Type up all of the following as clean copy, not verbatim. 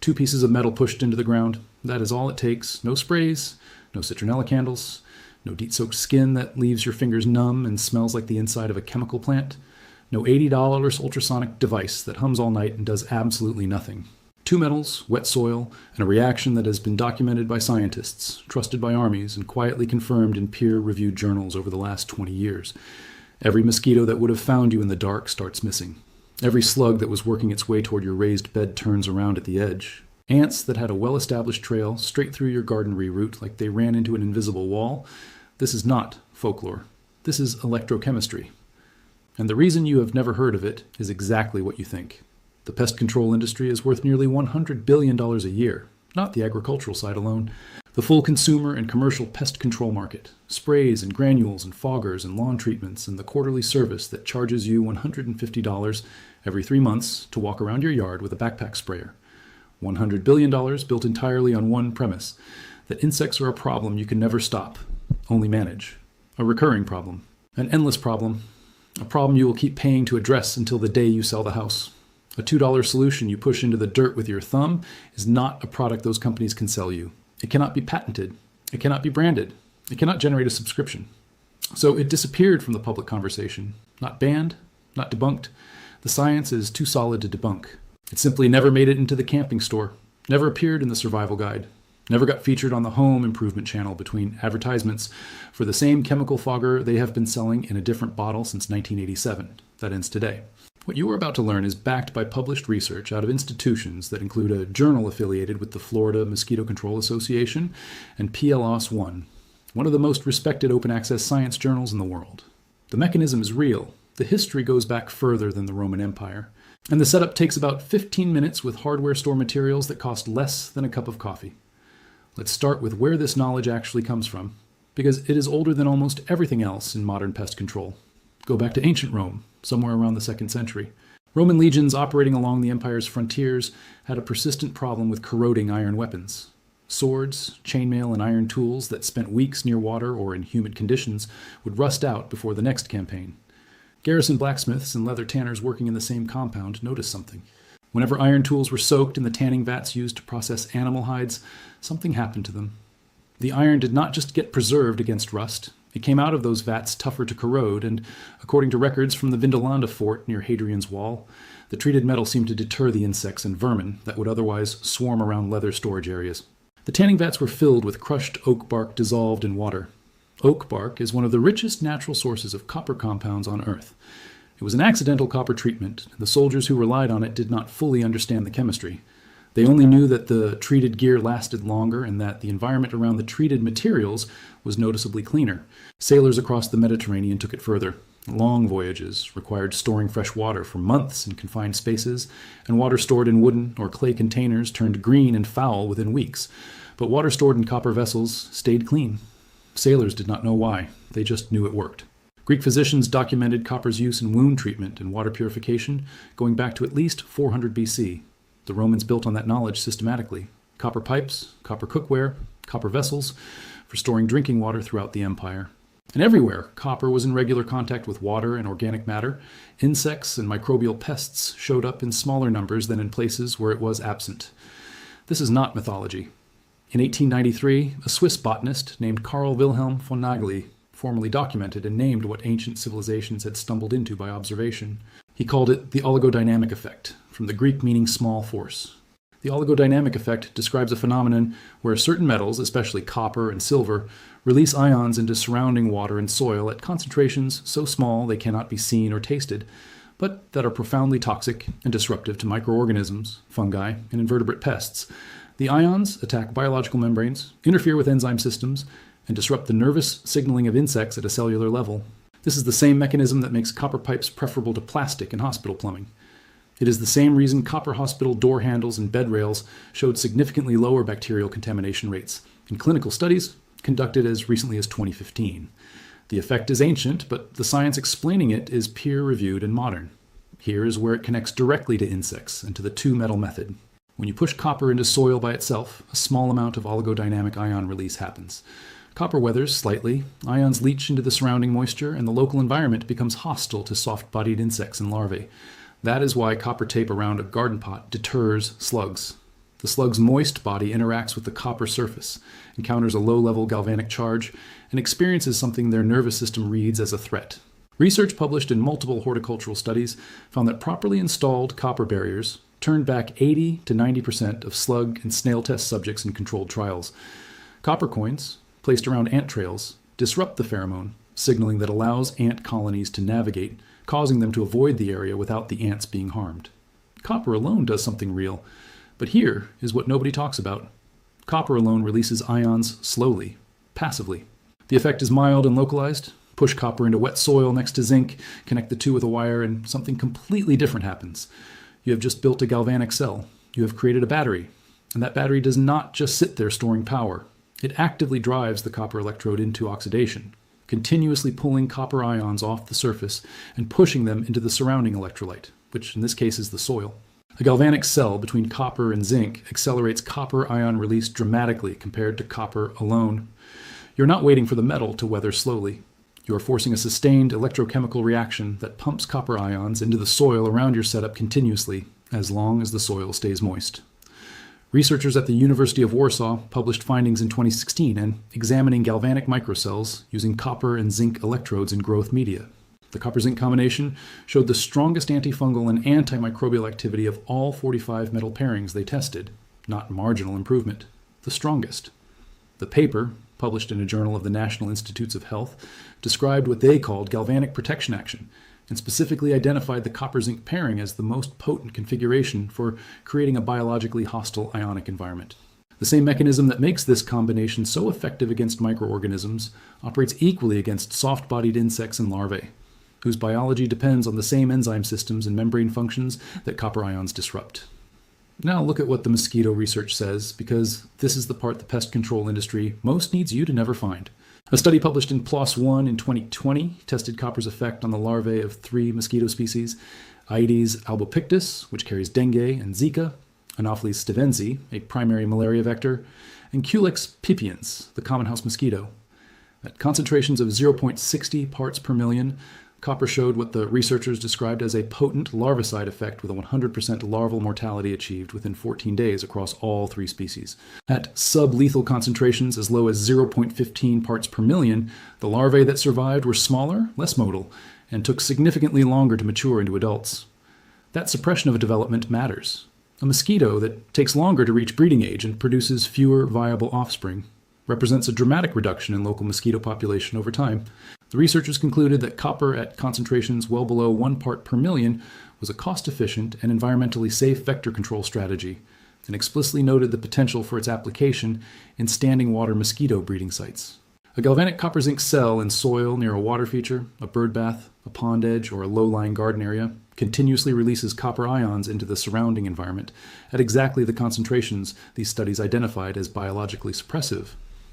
2 pieces of metal pushed into the ground. That is all it takes. No sprays, no citronella candles, no DEET-soaked skin that leaves your fingers numb and smells like the inside of a chemical plant. No $80 ultrasonic device that hums all night and does absolutely nothing. 2 metals, wet soil, and a reaction that has been documented by scientists, trusted by armies, and quietly confirmed in peer-reviewed journals over the last 20 years. Every mosquito that would have found you in the dark starts missing. Every slug that was working its way toward your raised bed turns around at the edge. Ants that had a well-established trail straight through your garden reroute like they ran into an invisible wall. This is not folklore. This is electrochemistry. And the reason you have never heard of it is exactly what you think. The pest control industry is worth nearly $100 billion a year, not the agricultural side alone. The full consumer and commercial pest control market, sprays and granules and foggers and lawn treatments, and the quarterly service that charges you $150 every 3 months to walk around your yard with a backpack sprayer. $100 billion built entirely on one premise, that insects are a problem you can never stop, only manage. A recurring problem, an endless problem, a problem you will keep paying to address until the day you sell the house. A $2 solution you push into the dirt with your thumb is not a product those companies can sell you. It cannot be patented. It cannot be branded. It cannot generate a subscription. So it disappeared from the public conversation. Not banned, not debunked. The science is too solid to debunk. It simply never made it into the camping store, never appeared in the survival guide, never got featured on the home improvement channel between advertisements for the same chemical fogger they have been selling in a different bottle since 1987. That ends today. What you are about to learn is backed by published research out of institutions that include a journal affiliated with the Florida Mosquito Control Association and PLOS ONE, one of the most respected open access science journals in the world. The mechanism is real. The history goes back further than the Roman Empire. And the setup takes about 15 minutes with hardware store materials that cost less than a cup of coffee. Let's start with where this knowledge actually comes from, because it is older than almost everything else in modern pest control. Go back to ancient Rome, somewhere around the 2nd century. Roman legions operating along the empire's frontiers had a persistent problem with corroding iron weapons. Swords, chainmail, and iron tools that spent weeks near water or in humid conditions would rust out before the next campaign. Garrison blacksmiths and leather tanners working in the same compound noticed something. Whenever iron tools were soaked in the tanning vats used to process animal hides, something happened to them. The iron did not just get preserved against rust. It came out of those vats tougher to corrode, and according to records from the Vindolanda fort near Hadrian's Wall, the treated metal seemed to deter the insects and vermin that would otherwise swarm around leather storage areas. The tanning vats were filled with crushed oak bark dissolved in water. Oak bark is one of the richest natural sources of copper compounds on Earth. It was an accidental copper treatment. The soldiers who relied on it did not fully understand the chemistry. They only knew that the treated gear lasted longer and that the environment around the treated materials was noticeably cleaner. Sailors across the Mediterranean took it further. Long voyages required storing fresh water for months in confined spaces, and water stored in wooden or clay containers turned green and foul within weeks. But water stored in copper vessels stayed clean. Sailors did not know why. They just knew it worked. Greek physicians documented copper's use in wound treatment and water purification going back to at least 400 BC. The Romans built on that knowledge systematically. Copper pipes, copper cookware, copper vessels for storing drinking water throughout the empire. And everywhere, copper was in regular contact with water and organic matter. Insects and microbial pests showed up in smaller numbers than in places where it was absent. This is not mythology. In 1893, a Swiss botanist named Karl Wilhelm von Nägeli formally documented and named what ancient civilizations had stumbled into by observation. He called it the oligodynamic effect, from the Greek meaning small force. The oligodynamic effect describes a phenomenon where certain metals, especially copper and silver, release ions into surrounding water and soil at concentrations so small they cannot be seen or tasted, but that are profoundly toxic and disruptive to microorganisms, fungi, and invertebrate pests. The ions attack biological membranes, interfere with enzyme systems, and disrupt the nervous signaling of insects at a cellular level. This is the same mechanism that makes copper pipes preferable to plastic in hospital plumbing. It is the same reason copper hospital door handles and bed rails showed significantly lower bacterial contamination rates in clinical studies conducted as recently as 2015. The effect is ancient, but the science explaining it is peer-reviewed and modern. Here is where it connects directly to insects and to the two-metal method. When you push copper into soil by itself, a small amount of oligodynamic ion release happens. Copper weathers slightly, ions leach into the surrounding moisture, and the local environment becomes hostile to soft-bodied insects and larvae. That is why copper tape around a garden pot deters slugs. The slug's moist body interacts with the copper surface, encounters a low-level galvanic charge, and experiences something their nervous system reads as a threat. Research published in multiple horticultural studies found that properly installed copper barriers turned back 80 to 90% of slug and snail test subjects in controlled trials. Copper coins, placed around ant trails, disrupt the pheromone, signaling that allows ant colonies to navigate, causing them to avoid the area without the ants being harmed. Copper alone does something real, but here is what nobody talks about. Copper alone releases ions slowly, passively. The effect is mild and localized. Push copper into wet soil next to zinc, connect the two with a wire, and something completely different happens. You have just built a galvanic cell. You have created a battery. And that battery does not just sit there storing power. It actively drives the copper electrode into oxidation, continuously pulling copper ions off the surface and pushing them into the surrounding electrolyte, which in this case is the soil. A galvanic cell between copper and zinc accelerates copper ion release dramatically compared to copper alone. You're not waiting for the metal to weather slowly. You are forcing a sustained electrochemical reaction that pumps copper ions into the soil around your setup continuously, as long as the soil stays moist. Researchers at the University of Warsaw published findings in 2016 and examining galvanic microcells using copper and zinc electrodes in growth media. The copper-zinc combination showed the strongest antifungal and antimicrobial activity of all 45 metal pairings they tested, not marginal improvement, the strongest. The paper, published in a journal of the National Institutes of Health, described what they called galvanic protection action and specifically identified the copper-zinc pairing as the most potent configuration for creating a biologically hostile ionic environment. The same mechanism that makes this combination so effective against microorganisms operates equally against soft-bodied insects and larvae, whose biology depends on the same enzyme systems and membrane functions that copper ions disrupt. Now look at what the mosquito research says, because this is the part the pest control industry most needs you to never find. A study published in PLOS ONE in 2020 tested copper's effect on the larvae of 3 mosquito species: Aedes albopictus, which carries dengue and Zika, Anopheles stevensii, a primary malaria vector, and Culex pipiens, the common house mosquito. At concentrations of 0.60 parts per million, copper showed what the researchers described as a potent larvicide effect with a 100% larval mortality achieved within 14 days across all 3 species. At sublethal concentrations as low as 0.15 parts per million, the larvae that survived were smaller, less motile, and took significantly longer to mature into adults. That suppression of development matters. A mosquito that takes longer to reach breeding age and produces fewer viable offspring represents a dramatic reduction in local mosquito population over time. The researchers concluded that copper at concentrations well below 1 part per million was a cost-efficient and environmentally safe vector control strategy, and explicitly noted the potential for its application in standing water mosquito breeding sites. A galvanic copper-zinc cell in soil near a water feature, a bird bath, a pond edge, or a low-lying garden area continuously releases copper ions into the surrounding environment at exactly the concentrations these studies identified as biologically suppressive.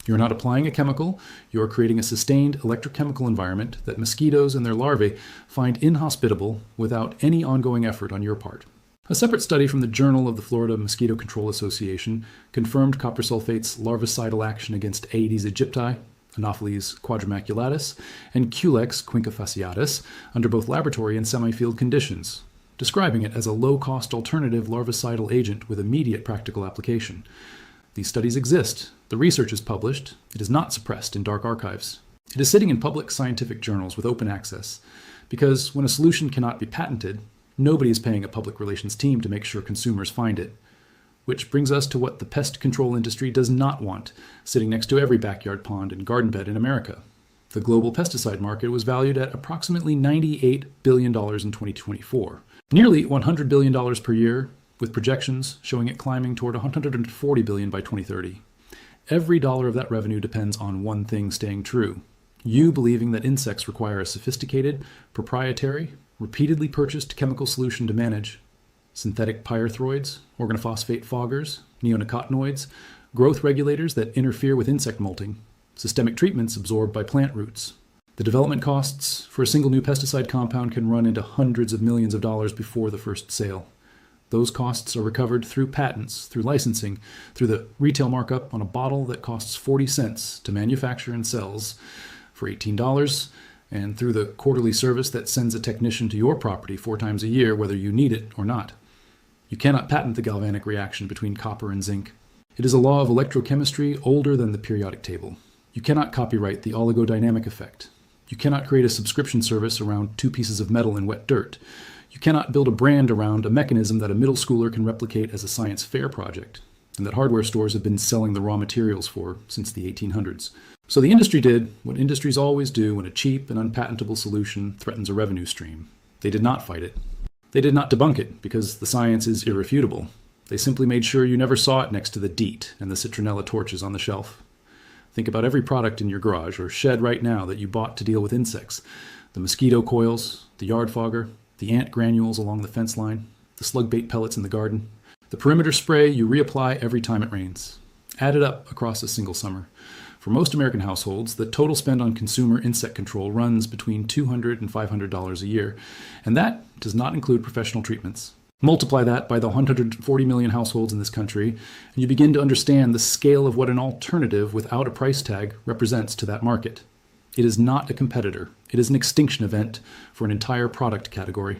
You're not applying a chemical, you're creating a sustained electrochemical environment that mosquitoes and their larvae find inhospitable without any ongoing effort on your part. A separate study from the Journal of the Florida Mosquito Control Association confirmed copper sulfate's larvicidal action against Aedes aegypti, Anopheles quadrimaculatus, and Culex quincafasciatus under both laboratory and semi-field conditions, describing it as a low-cost alternative larvicidal agent with immediate practical application. These studies exist. The research is published. It is not suppressed in dark archives. It is sitting in public scientific journals with open access, because when a solution cannot be patented, nobody is paying a public relations team to make sure consumers find it. Which brings us to what the pest control industry does not want, sitting next to every backyard pond and garden bed in America. The global pesticide market was valued at approximately $98 billion in 2024, nearly $100 billion per year, with projections showing it climbing toward $140 billion by 2030. Every dollar of that revenue depends on one thing staying true: you believing that insects require a sophisticated, proprietary, repeatedly purchased chemical solution to manage. Synthetic pyrethroids, organophosphate foggers, neonicotinoids, growth regulators that interfere with insect molting, systemic treatments absorbed by plant roots. The development costs for a single new pesticide compound can run into hundreds of millions of dollars before the first sale. Those costs are recovered through patents, through licensing, through the retail markup on a bottle that costs 40 cents to manufacture and sells for $18, and through the quarterly service that sends a technician to your property 4 times a year, whether you need it or not. You cannot patent the galvanic reaction between copper and zinc. It is a law of electrochemistry older than the periodic table. You cannot copyright the oligodynamic effect. You cannot create a subscription service around 2 pieces of metal in wet dirt. You cannot build a brand around a mechanism that a middle schooler can replicate as a science fair project, and that hardware stores have been selling the raw materials for since the 1800s. So the industry did what industries always do when a cheap and unpatentable solution threatens a revenue stream. They did not fight it. They did not debunk it because the science is irrefutable. They simply made sure you never saw it next to the DEET and the citronella torches on the shelf. Think about every product in your garage or shed right now that you bought to deal with insects. The mosquito coils, the yard fogger, the ant granules along the fence line, the slug bait pellets in the garden. The perimeter spray you reapply every time it rains. Add it up across a single summer. For most American households, the total spend on consumer insect control runs between $200 and $500 a year, and that does not include professional treatments. Multiply that by the 140 million households in this country, and you begin to understand the scale of what an alternative without a price tag represents to that market. It is not a competitor. It is an extinction event for an entire product category.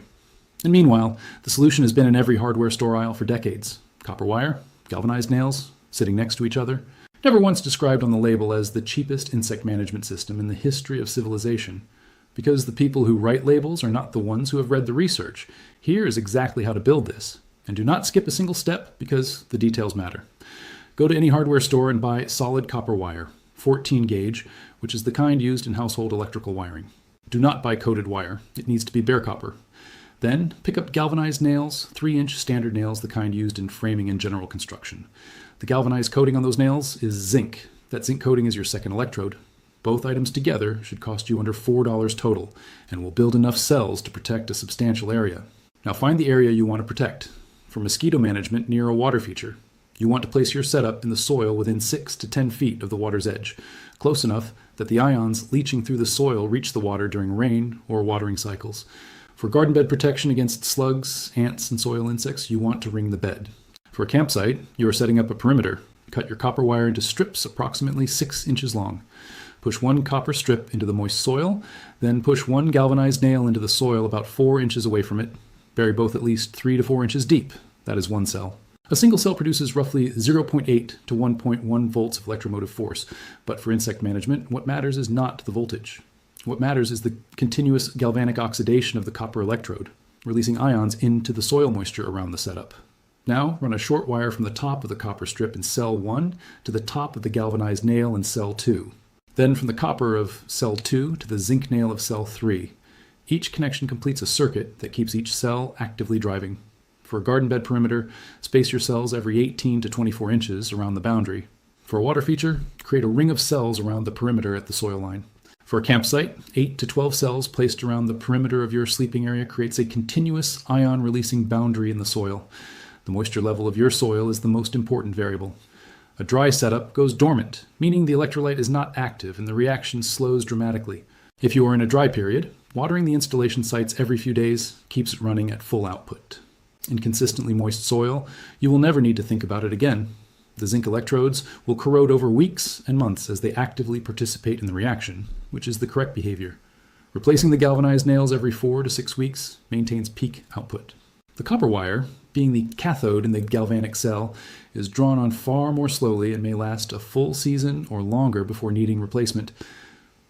And meanwhile, the solution has been in every hardware store aisle for decades. Copper wire, galvanized nails, sitting next to each other. Never once described on the label as the cheapest insect management system in the history of civilization. Because the people who write labels are not the ones who have read the research. Here is exactly how to build this. And do not skip a single step because the details matter. Go to any hardware store and buy solid copper wire, 14 gauge, which is the kind used in household electrical wiring. Do not buy coated wire. It needs to be bare copper. Then pick up galvanized nails, 3-inch standard nails, the kind used in framing and general construction. The galvanized coating on those nails is zinc. That zinc coating is your second electrode. Both items together should cost you under $4 total and will build enough cells to protect a substantial area. Now find the area you want to protect. For mosquito management near a water feature, you want to place your setup in the soil within 6 to 10 feet of the water's edge, close enough that the ions leaching through the soil reach the water during rain or watering cycles. For garden bed protection against slugs, ants, and soil insects, you want to ring the bed. For a campsite, you are setting up a perimeter. Cut your copper wire into strips approximately 6 inches long. Push 1 copper strip into the moist soil, then push 1 galvanized nail into the soil about 4 inches away from it. Bury both at least 3 to 4 inches deep. That is 1 cell. A single cell produces roughly 0.8 to 1.1 volts of electromotive force, but for insect management, what matters is not the voltage. What matters is the continuous galvanic oxidation of the copper electrode, releasing ions into the soil moisture around the setup. Now run a short wire from the top of the copper strip in cell 1 to the top of the galvanized nail in cell 2. Then from the copper of cell 2 to the zinc nail of cell 3. Each connection completes a circuit that keeps each cell actively driving. For a garden bed perimeter, space your cells every 18 to 24 inches around the boundary. For a water feature, create a ring of cells around the perimeter at the soil line. For a campsite, 8 to 12 cells placed around the perimeter of your sleeping area creates a continuous ion-releasing boundary in the soil. The moisture level of your soil is the most important variable. A dry setup goes dormant, meaning the electrolyte is not active and the reaction slows dramatically. If you are in a dry period, watering the installation sites every few days keeps it running at full output. In consistently moist soil, you will never need to think about it again. The zinc electrodes will corrode over weeks and months as they actively participate in the reaction, which is the correct behavior. Replacing the galvanized nails every 4 to 6 weeks maintains peak output. The copper wire, being the cathode in the galvanic cell, is drawn on far more slowly and may last a full season or longer before needing replacement.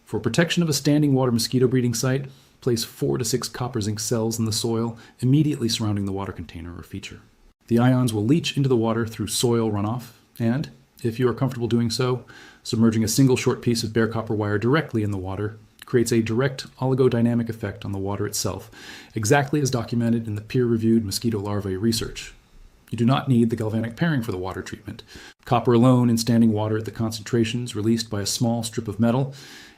For protection of a standing water mosquito breeding site, place 4 to 6 copper-zinc cells in the soil immediately surrounding the water container or feature. The ions will leach into the water through soil runoff, and, if you are comfortable doing so, submerging a single short piece of bare copper wire directly in the water creates a direct oligodynamic effect on the water itself, exactly as documented in the peer-reviewed mosquito larvae research. You do not need the galvanic pairing for the water treatment. Copper alone in standing water at the concentrations released by a small strip of metal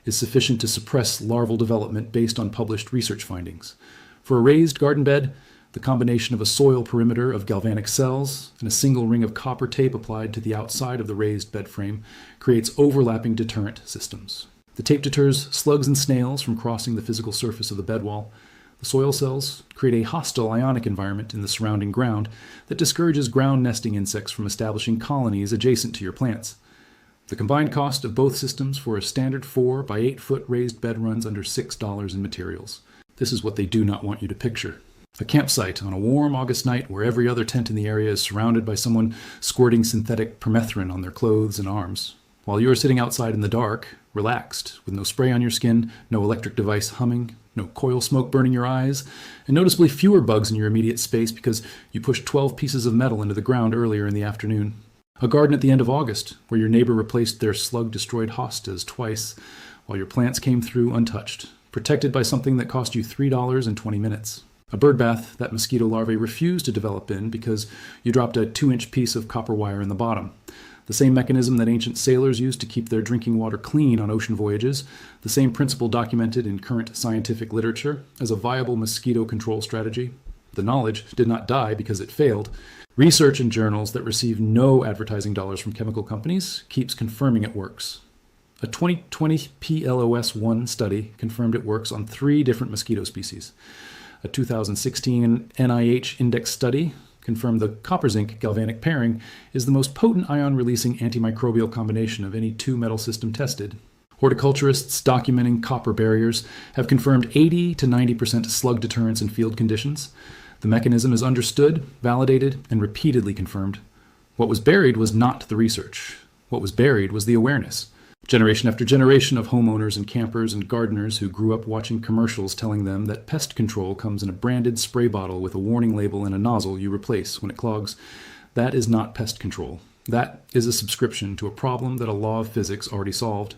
is sufficient to suppress larval development based on published research findings. For a raised garden bed, the combination of a soil perimeter of galvanic cells and a single ring of copper tape applied to the outside of the raised bed frame creates overlapping deterrent systems. The tape deters slugs and snails from crossing the physical surface of the bed wall. The soil cells create a hostile ionic environment in the surrounding ground that discourages ground nesting insects from establishing colonies adjacent to your plants. The combined cost of both systems for a standard 4 by 8 foot raised bed runs under $6 in materials. This is what they do not want you to picture. A campsite on a warm August night where every other tent in the area is surrounded by someone squirting synthetic permethrin on their clothes and arms, while you are sitting outside in the dark, relaxed, with no spray on your skin, no electric device humming, no coil smoke burning your eyes, and noticeably fewer bugs in your immediate space because you pushed 12 pieces of metal into the ground earlier in the afternoon. A garden at the end of August, where your neighbor replaced their slug-destroyed hostas twice, while your plants came through untouched, protected by something that cost you $3 in 20 minutes. A birdbath that mosquito larvae refused to develop in because you dropped a 2-inch piece of copper wire in the bottom. The same mechanism that ancient sailors used to keep their drinking water clean on ocean voyages, the same principle documented in current scientific literature as a viable mosquito control strategy. The knowledge did not die because it failed. Research in journals that receive no advertising dollars from chemical companies keeps confirming it works. A 2020 PLOS ONE study confirmed it works on 3 different mosquito species. A 2016 NIH-indexed study confirmed the copper-zinc galvanic pairing is the most potent ion-releasing antimicrobial combination of any 2-metal system tested. Horticulturists documenting copper barriers have confirmed 80 to 90% slug deterrence in field conditions. The mechanism is understood, validated, and repeatedly confirmed. What was buried was not the research. What was buried was the awareness. Generation after generation of homeowners and campers and gardeners who grew up watching commercials telling them that pest control comes in a branded spray bottle with a warning label and a nozzle you replace when it clogs. That is not pest control. That is a subscription to a problem that a law of physics already solved.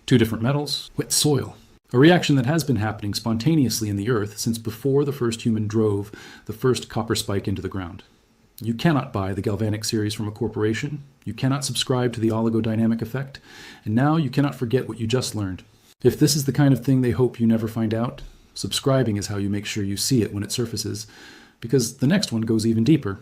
2 different metals, wet soil. A reaction that has been happening spontaneously in the earth since before the first human drove the first copper spike into the ground. You cannot buy the Galvanic series from a corporation. You cannot subscribe to the oligodynamic effect. And now you cannot forget what you just learned. If this is the kind of thing they hope you never find out, subscribing is how you make sure you see it when it surfaces, because the next one goes even deeper.